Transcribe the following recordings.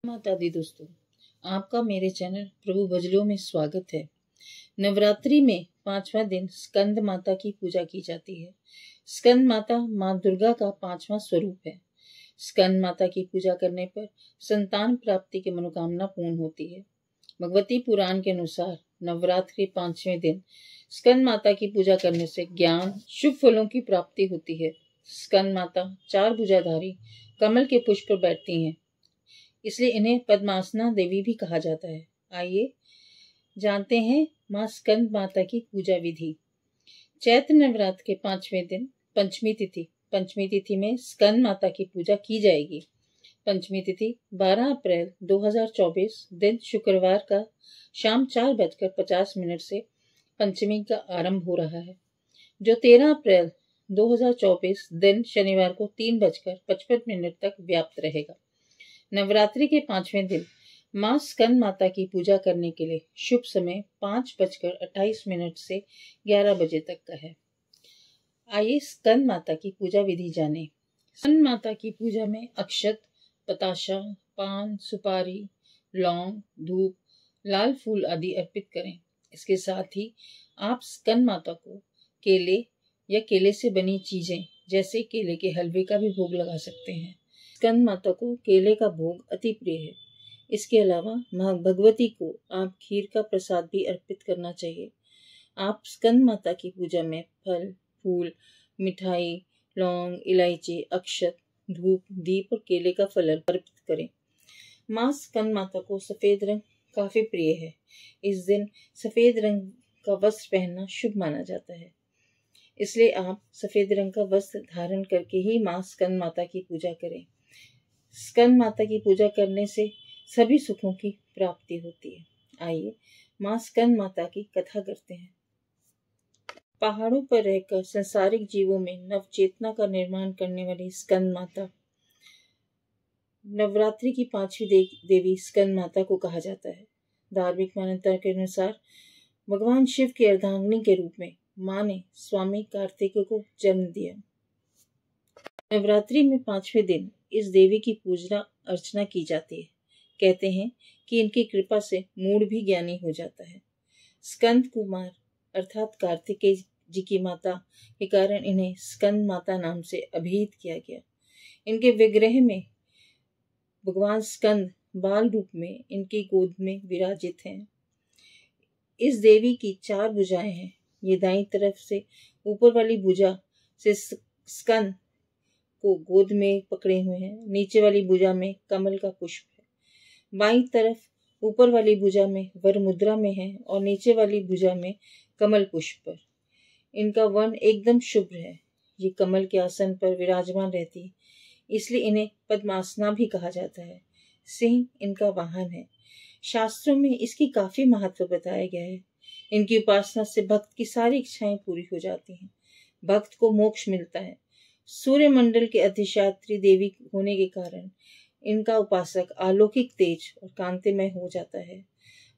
माता दी दोस्तों, आपका मेरे चैनल प्रभु भजलों में स्वागत है। नवरात्रि में 5वां दिन स्कंद माता की पूजा की जाती है। स्कंद माता माँ दुर्गा का 5वां स्वरूप है। स्कंद माता की पूजा करने पर संतान प्राप्ति की मनोकामना पूर्ण होती है। भगवती पुराण के अनुसार नवरात्रि 5वें दिन स्कंद माता की पूजा करने से ज्ञान, शुभ फलों की प्राप्ति होती है। स्कंद माता 4 भुजाधारी कमल के पुष्प पर बैठती हैं, इसलिए इन्हें पद्मासना देवी भी कहा जाता है। आइए जानते हैं माँ स्कंद माता की पूजा विधि। चैत्र नवरात्र के 5वें दिन पंचमी तिथि में स्कंद माता की पूजा की जाएगी। पंचमी तिथि 12 अप्रैल 2024 दिन शुक्रवार का शाम 4:50 से पंचमी का आरंभ हो रहा है, जो 13 अप्रैल 2024 दिन शनिवार को 3:55 तक व्याप्त रहेगा। नवरात्रि के 5वें दिन माँ स्कंद माता की पूजा करने के लिए शुभ समय 5:28 से 11 बजे तक का है। आइए स्कंद माता की पूजा विधि जाने। स्कंद माता की पूजा में अक्षत, बताशा, पान, सुपारी, लौंग, धूप, लाल फूल आदि अर्पित करें। इसके साथ ही आप स्कंद माता को केले या केले से बनी चीजें जैसे केले के हलवे का भी भोग लगा सकते हैं। स्कंद माता को केले का भोग अति प्रिय है। इसके अलावा माँ भगवती को आप खीर का प्रसाद भी अर्पित करना चाहिए। आप स्कंद माता की पूजा में फल, फूल, मिठाई, लौंग, इलायची, अक्षत, धूप, दीप और केले का फल अर्पित करें। माँ स्कंद माता को सफेद रंग काफी प्रिय है। इस दिन सफेद रंग का वस्त्र पहनना शुभ माना जाता है, इसलिए आप सफेद रंग का वस्त्र धारण करके ही माँ स्कंद माता की पूजा करें। स्कंद माता की पूजा करने से सभी सुखों की प्राप्ति होती है। आइए माँ स्कंद माता की कथा करते हैं। पहाड़ों पर रहकर संसारिक जीवों में नव चेतना का निर्माण करने वाली स्कंद माता, नवरात्रि की 5वीं देवी स्कंद माता को कहा जाता है। धार्मिक मान्यता के अनुसार भगवान शिव की अर्धांगिनी के रूप में माँ ने स्वामी कार्तिकेय को जन्म दिया। नवरात्रि में 5वें दिन इस देवी की पूजा अर्चना की जाती है। कहते हैं कि इनकी कृपा से मूढ़ भी ज्ञानी हो जाता है। स्कंद कुमार अर्थात कार्तिकेय जी की माता के कारण इन्हें स्कंद माता नाम से अभिहित किया गया। इनके विग्रह में भगवान स्कंद बाल रूप में इनकी गोद में विराजित हैं। इस देवी की 4 भुजाएं हैं। ये दाईं तरफ से ऊपर वाली भुजा से स्कंद को गोद में पकड़े हुए हैं। नीचे वाली भुजा में कमल का पुष्प है। बाईं तरफ ऊपर वाली भुजा में वर मुद्रा में है और नीचे वाली भुजा में कमल पुष्प पर। इनका वर्ण एकदम शुभ्र है। ये कमल के आसन पर विराजमान रहती है, इसलिए इन्हें पद्मासना भी कहा जाता है। सिंह इनका वाहन है। शास्त्रों में इसकी काफी महत्व बताया गया है। इनकी उपासना से भक्त की सारी इच्छाएं पूरी हो जाती हैं। भक्त को मोक्ष मिलता है। सूर्य मंडल के अधिष्ठात्री देवी होने के कारण इनका उपासक अलौकिक तेज और कांतिमय हो जाता है।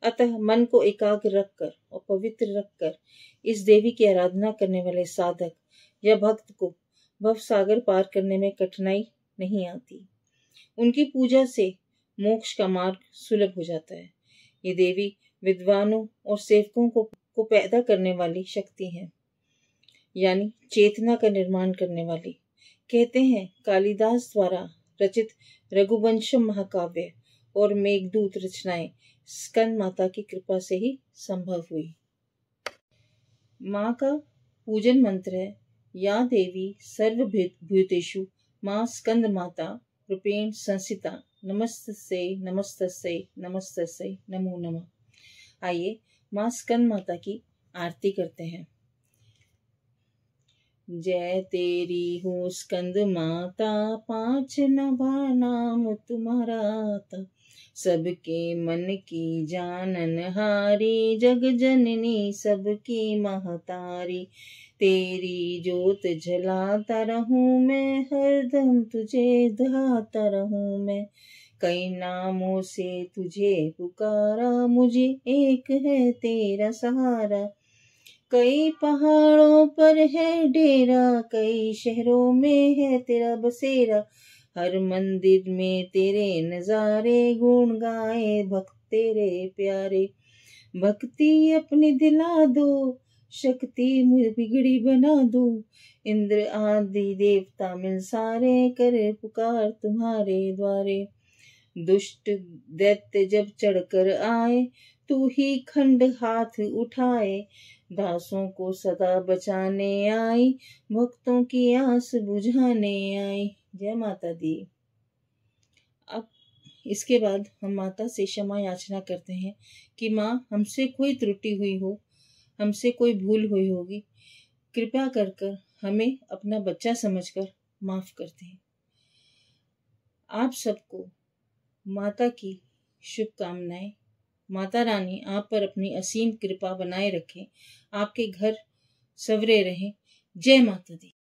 अतः मन को एकाग्र रखकर और पवित्र रखकर इस देवी की आराधना करने वाले साधक या भक्त को भव सागर पार करने में कठिनाई नहीं आती। उनकी पूजा से मोक्ष का मार्ग सुलभ हो जाता है। ये देवी विद्वानों और सेवकों को पैदा करने वाली शक्ति है, यानी चेतना का निर्माण करने वाली। कहते हैं कालिदास द्वारा रचित रघुवंशम महाकाव्य और मेघदूत रचनाएं स्कंद माता की कृपा से ही संभव हुई। माँ का पूजन मंत्र है, या देवी सर्वभूतेषु माँ स्कंद माता रूपेण संस्थिता नमस्तस्यै नमस्तस्यै नमस्तस्यै नमो नमः। आइए माँ स्कंद माता की आरती करते हैं। जय तेरी हो स्कंद माता, 5 नभा नाम तुम्हारा आता। सबके मन की जाननहारी, जग जननी सबकी महतारी। तेरी जोत जलाता रहूं मैं, हरदम तुझे ध्याता रहूं मैं। कई नामों से तुझे पुकारा, मुझे एक है तेरा सहारा। कई पहाड़ों पर है डेरा, कई शहरों में है तेरा बसेरा। हर मंदिर में तेरे नजारे, गुण गाए भक्त तेरे प्यारे। भक्ति अपनी दिला दो, शक्ति मुझ बिगड़ी बना दो। इंद्र आदि देवता मिल सारे, करे पुकार तुम्हारे द्वारे। दुष्ट दैत्य जब चढ़कर आए, तू ही खंड हाथ उठाए। दासों को सदा बचाने आई, भक्तों की आस बुझाने आई। जय माता दी। अब इसके बाद हम माता से क्षमा याचना करते हैं कि माँ, हमसे कोई त्रुटि हुई हो, हमसे कोई भूल हुई होगी, कृपया कर कर हमें अपना बच्चा समझकर माफ कर दें। आप सबको माता की शुभकामनाएं। माता रानी आप पर अपनी असीम कृपा बनाए रखें, आपके घर सवरे रहें। जय माता दी।